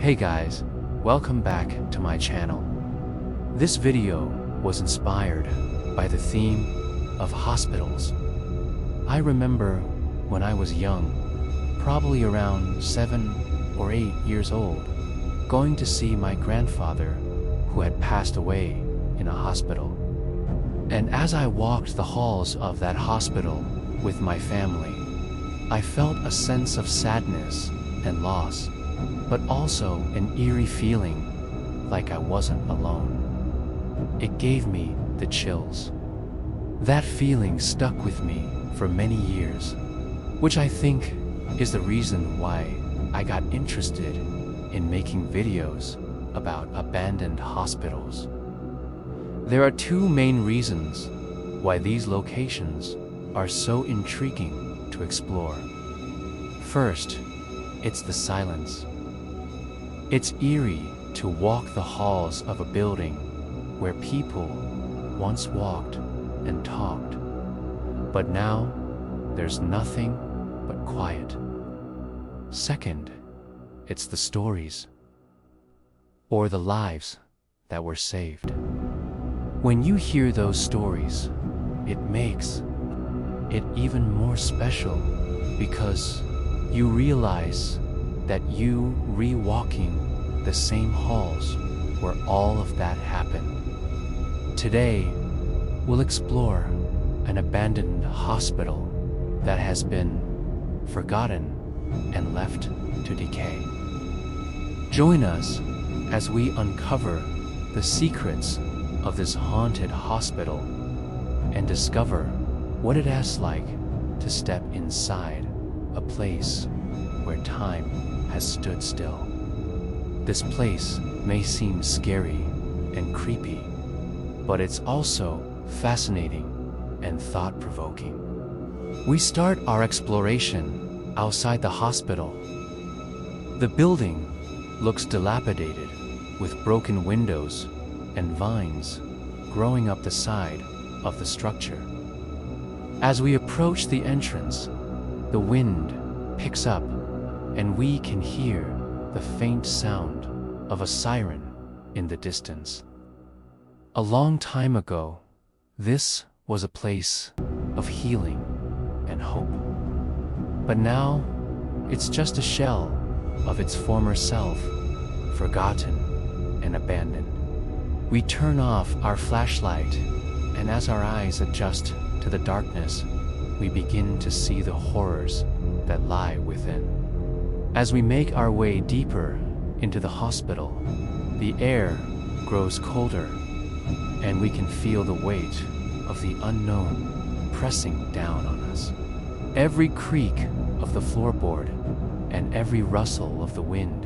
Hey guys, welcome back to my channel. This video was inspired by the theme of hospitals. I remember when I was young, probably around 7 or 8 years old, going to see my grandfather who had passed away in a hospital. And as I walked the halls of that hospital with my family, I felt a sense of sadness and loss, but also an eerie feeling like I wasn't alone. It gave me the chills. That feeling stuck with me for many years, which I think is the reason why I got interested in making videos about abandoned hospitals. There are two main reasons why these locations are so intriguing to explore. First, it's the silence. It's eerie to walk the halls of a building where people once walked and talked, but now there's nothing but quiet. Second, it's the stories, or the lives that were saved. When you hear those stories, it makes it even more special because you realize that you re-walking the same halls where all of that happened. Today, we'll explore an abandoned hospital that has been forgotten and left to decay. Join us as we uncover the secrets of this haunted hospital and discover what it is like to step inside a place where time has stood still. This place may seem scary and creepy, but it's also fascinating and thought-provoking. We start our exploration outside the hospital. The building looks dilapidated, with broken windows and vines growing up the side of the structure. As we approach the entrance, the wind picks up and we can hear the faint sound of a siren in the distance. A long time ago, this was a place of healing and hope. But now, it's just a shell of its former self, forgotten and abandoned. We turn off our flashlight, and as our eyes adjust to the darkness, we begin to see the horrors that lie within. As we make our way deeper into the hospital, the air grows colder, and we can feel the weight of the unknown pressing down on us. Every creak of the floorboard and every rustle of the wind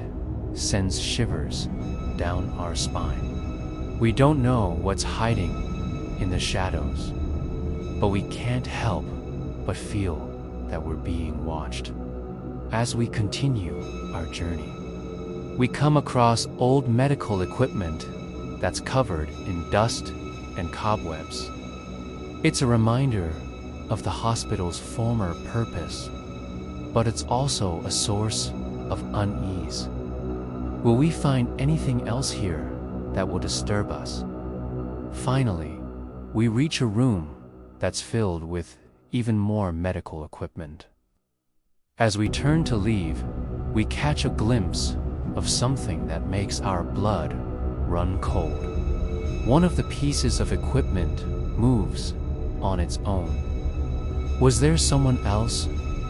sends shivers down our spine. We don't know what's hiding in the shadows, but we can't help but feel that we're being watched. As we continue our journey, we come across old medical equipment that's covered in dust and cobwebs. It's a reminder of the hospital's former purpose, but it's also a source of unease. Will we find anything else here that will disturb us? Finally, we reach a room that's filled with even more medical equipment. As we turn to leave, we catch a glimpse of something that makes our blood run cold. One of the pieces of equipment moves on its own. Was there someone else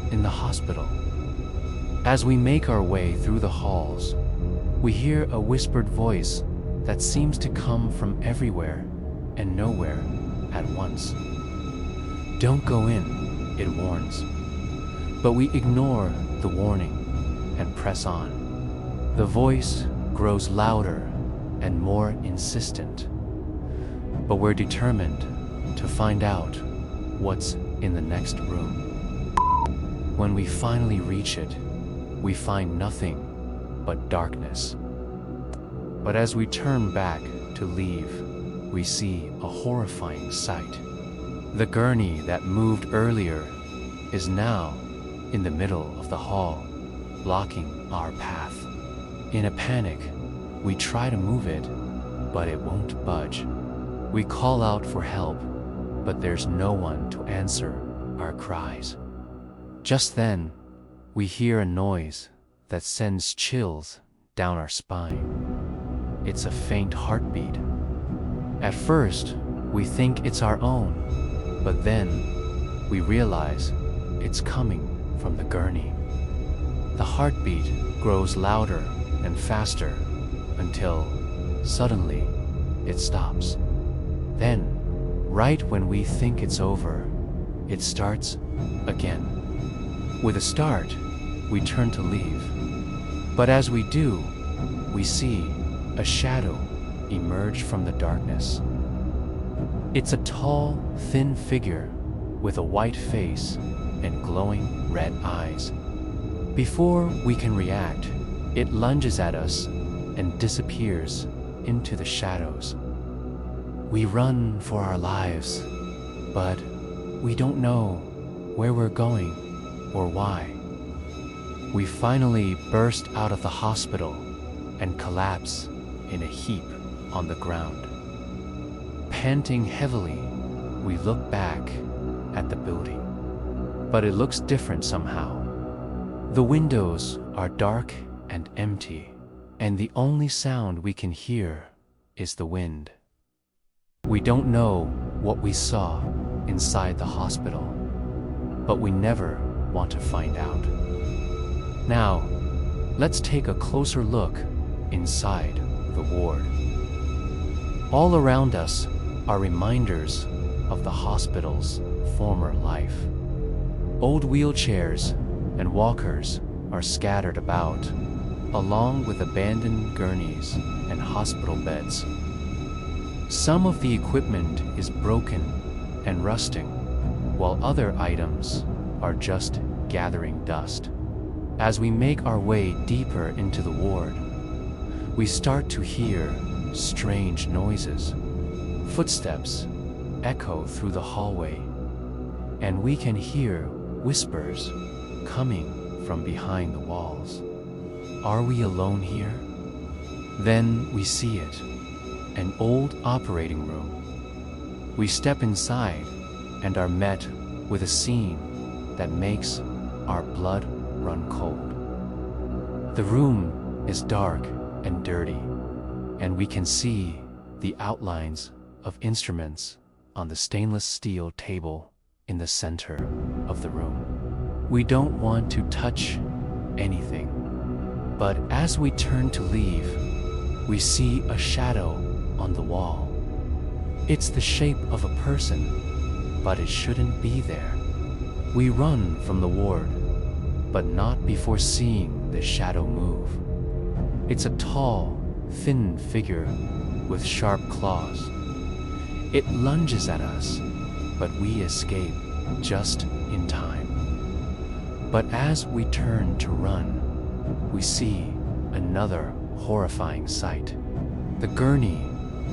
in the hospital? As we make our way through the halls, we hear a whispered voice that seems to come from everywhere and nowhere at once. Don't go in, it warns. But we ignore the warning and press on. The voice grows louder and more insistent, but we're determined to find out what's in the next room. When we finally reach it, we find nothing but darkness. But as we turn back to leave, we see a horrifying sight. The gurney that moved earlier is now in the middle of the hall, blocking our path. In a panic, we try to move it, but it won't budge. We call out for help, but there's no one to answer our cries. Just then, we hear a noise that sends chills down our spine. It's a faint heartbeat. At first, we think it's our own, but then we realize it's coming from the gurney. The heartbeat grows louder and faster until suddenly it stops. Then, right when we think it's over, it starts again. With a start, we turn to leave. But as we do, we see a shadow emerge from the darkness. It's a tall, thin figure with a white face and glowing red eyes. Before we can react, it lunges at us and disappears into the shadows. We run for our lives, but we don't know where we're going or why. We finally burst out of the hospital and collapse in a heap on the ground. Panting heavily, we look back at the building, but it looks different somehow. The windows are dark and empty, and the only sound we can hear is the wind. We don't know what we saw inside the hospital, but we never want to find out. Now, let's take a closer look inside the ward. All around us are reminders of the hospital's former life. Old wheelchairs and walkers are scattered about, along with abandoned gurneys and hospital beds. Some of the equipment is broken and rusting, while other items are just gathering dust. As we make our way deeper into the ward, we start to hear strange noises. Footsteps echo through the hallway, and we can hear whispers coming from behind the walls. Are we alone here? Then we see it, an old operating room. We step inside and are met with a scene that makes our blood run cold. The room is dark and dirty, and we can see the outlines of instruments on the stainless steel table in the center of the room. We don't want to touch anything, but as we turn to leave, we see a shadow on the wall. It's the shape of a person, but it shouldn't be there. We run from the ward, but not before seeing the shadow move. It's a tall, thin figure with sharp claws. It lunges at us, but we escape just in time. But as we turn to run, we see another horrifying sight. The gurney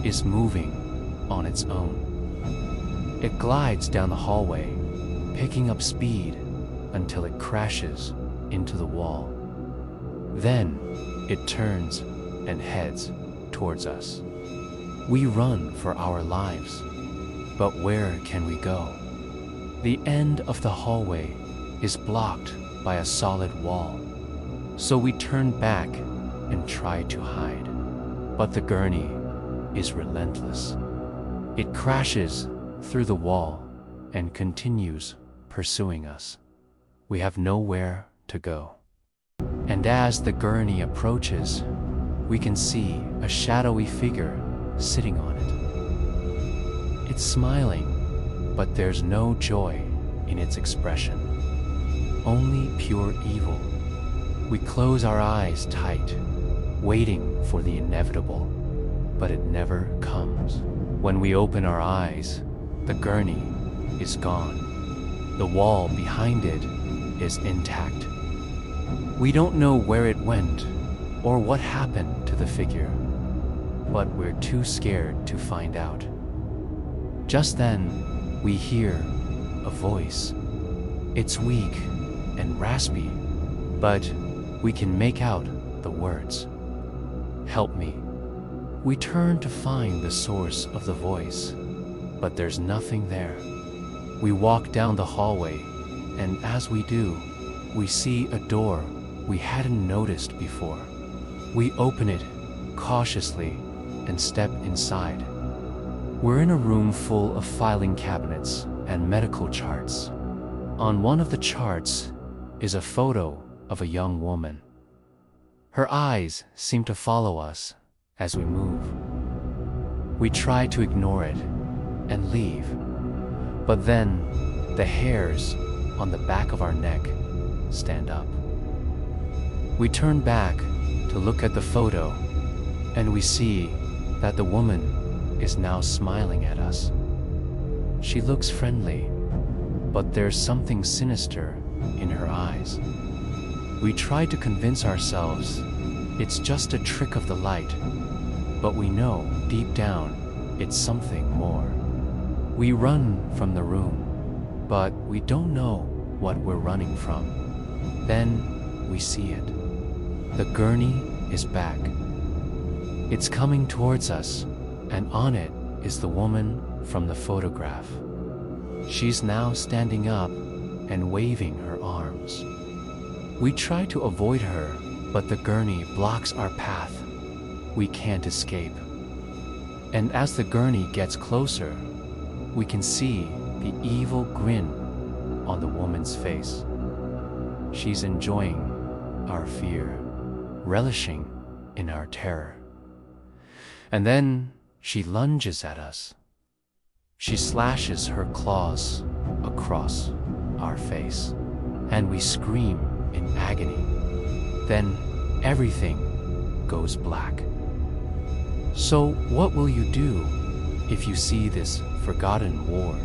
is moving on its own. It glides down the hallway, picking up speed until it crashes into the wall. Then it turns and heads towards us. We run for our lives, but where can we go? The end of the hallway is blocked by a solid wall, so we turn back and try to hide. But the gurney is relentless. It crashes through the wall and continues pursuing us. We have nowhere to go. And as the gurney approaches, we can see a shadowy figure sitting on it. It's smiling, but there's no joy in its expression, only pure evil. We close our eyes tight, waiting for the inevitable, but it never comes. When we open our eyes, the gurney is gone. The wall behind it is intact. We don't know where it went or what happened to the figure, but we're too scared to find out. Just then, we hear a voice. It's weak and raspy, but we can make out the words. help me." We turn to find the source of the voice, but there's nothing there. We walk down the hallway, and as we do, we see a door we hadn't noticed before. We open it cautiously and step inside. We're in a room full of filing cabinets and medical charts. On one of the charts is a photo of a young woman. Her eyes seem to follow us as we move. We try to ignore it and leave, but then the hairs on the back of our neck stand up. We turn back to look at the photo, and we see that the woman is now smiling at us. She looks friendly, but there's something sinister in her eyes. We try to convince ourselves it's just a trick of the light, but we know deep down it's something more. We run from the room, but we don't know what we're running from. Then we see it. The gurney is back. It's coming towards us, and on it is the woman from the photograph. She's now standing up and waving her arms. We try to avoid her, but the gurney blocks our path. We can't escape. And as the gurney gets closer, we can see the evil grin on the woman's face. She's enjoying our fear, relishing in our terror. And then she lunges at us. She slashes her claws across our face, and we scream in agony. Then everything goes black. So what will you do if you see this forgotten ward?